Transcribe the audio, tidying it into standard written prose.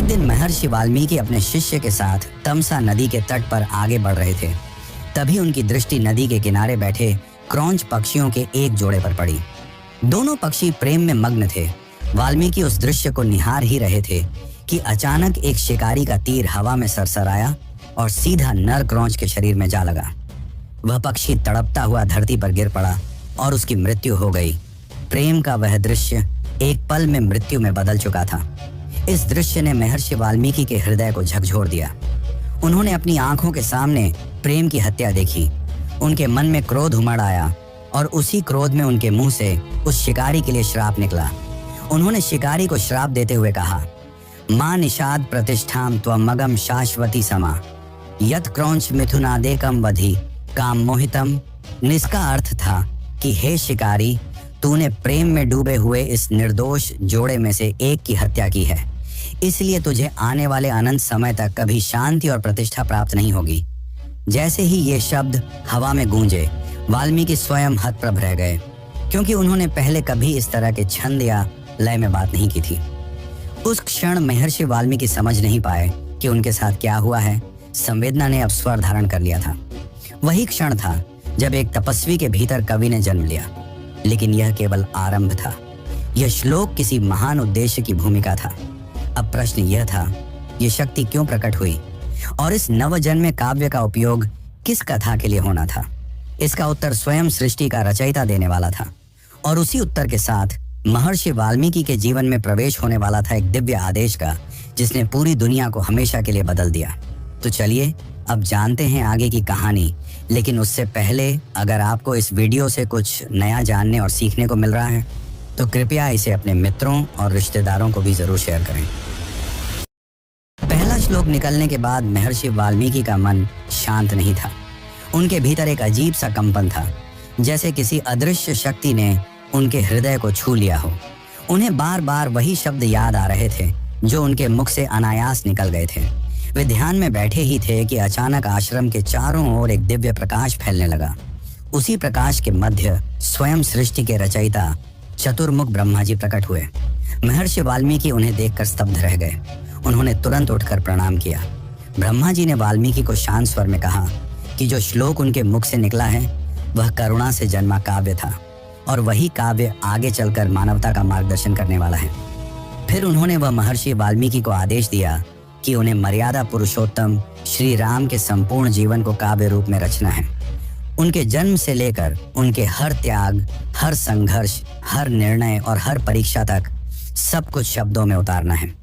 दिन महर्षि वाल्मीकि अपने शिष्य के साथ तमसा नदी के तट पर आगे बढ़ रहे थे। तभी उनकी दृष्टि नदी के किनारे बैठे क्रौंच पक्षियों के एक जोड़े पर पड़ी। दोनों पक्षी प्रेम में मग्न थे। वाल्मीकि उस दृश्य को निहार ही रहे थे कि अचानक एक शिकारी का तीर हवा में सरसराया और सीधा नर क्रौंच के शरीर में जा लगा। वह पक्षी तड़पता हुआ धरती पर गिर पड़ा और उसकी मृत्यु हो गई। प्रेम का वह दृश्य एक पल में मृत्यु में बदल चुका था। इस दृश्य ने महर्षि वाल्मीकि के हृदय को झकझोर दिया। उन्होंने अपनी आंखों के सामने प्रेम की हत्या देखी। उनके मन में क्रोध उमड़ आया और उसी क्रोध में उनके मुंह से उस शिकारी के लिए श्राप निकला। उन्होंने शिकारी को श्राप देते हुए कहा, मां निषाद प्रतिष्ठाम त्वमगम शाश्वती समा यत क्रौंच मिथुनादेकम वधि काम मोहितम। जिसका अर्थ था कि हे शिकारी, तूने प्रेम में डूबे हुए इस निर्दोष जोड़े में से एक की हत्या की है, इसलिए तुझे आने वाले अनंत समय तक कभी शांति और प्रतिष्ठा प्राप्त नहीं होगी। जैसे ही ये शब्द हवा में गूंजे, वाल्मीकि स्वयं हतप्रभ रह गए, क्योंकि उन्होंने पहले कभी इस तरह के छंद या लय में बात नहीं की थी। उस क्षण महर्षि वाल्मीकि समझ नहीं पाए कि उनके साथ क्या हुआ है। संवेदना ने अब स्वर धारण कर लिया था। वही क्षण था जब एक तपस्वी के भीतर कवि ने जन्म लिया, लेकिन यह केवल आरंभ था। यह श्लोक किसी महान उद्देश्य की भूमिका था। अब प्रश्न यह था, यह शक्ति क्यों प्रकट हुई और इस नवजन्मे काव्य का उपयोग किस कथा के लिए होना था? इसका उत्तर स्वयं सृष्टि का रचयिता देने वाला था, और उसी उत्तर के साथ महर्षि वाल्मीकि के जीवन में प्रवेश होने वाला था एक दिव्य आदेश का, जिसने पूरी दुनिया को हमेशा के लिए बदल दिया। तो चलिए अब जानते हैं आगे की कहानी। लेकिन उससे पहले अगर आपको इस वीडियो से कुछ नया जानने और सीखने को मिल रहा है तो कृपया इसे अपने मित्रों और रिश्तेदारों को भी जरूर शेयर करें। पहला श्लोक निकलने के बाद महर्षि वाल्मीकि का मन शांत नहीं था। उनके भीतर एक अजीब सा कंपन था, जैसे किसी अदृश्य शक्ति ने उनके हृदय को छू लिया हो। उन्हें बार बार वही शब्द याद आ रहे थे जो उनके मुख से अनायास निकल गए थे। वे ध्यान में बैठे ही थे कि अचानक आश्रम के चारों ओर एक दिव्य प्रकाश फैलने लगा। उसी प्रकाश के मध्य स्वयं सृष्टि के रचयिता चतुर्मुख ब्रह्मा जी प्रकट हुए। महर्षि वाल्मीकि उन्हें देखकर स्तब्ध रह गए। उन्होंने तुरंत उठकर प्रणाम किया। ब्रह्मा जी ने वाल्मीकि को शांत स्वर में कहा कि जो श्लोक उनके मुख से निकला है वह करुणा से जन्मा काव्य था, और वही काव्य आगे चलकर मानवता का मार्गदर्शन करने वाला है। फिर उन्होंने वह महर्षि वाल्मीकि को आदेश दिया कि उन्हें मर्यादा पुरुषोत्तम श्री राम के संपूर्ण जीवन को काव्य रूप में रचना है। उनके जन्म से लेकर उनके हर त्याग, हर संघर्ष, हर निर्णय और हर परीक्षा तक सब कुछ शब्दों में उतारना है।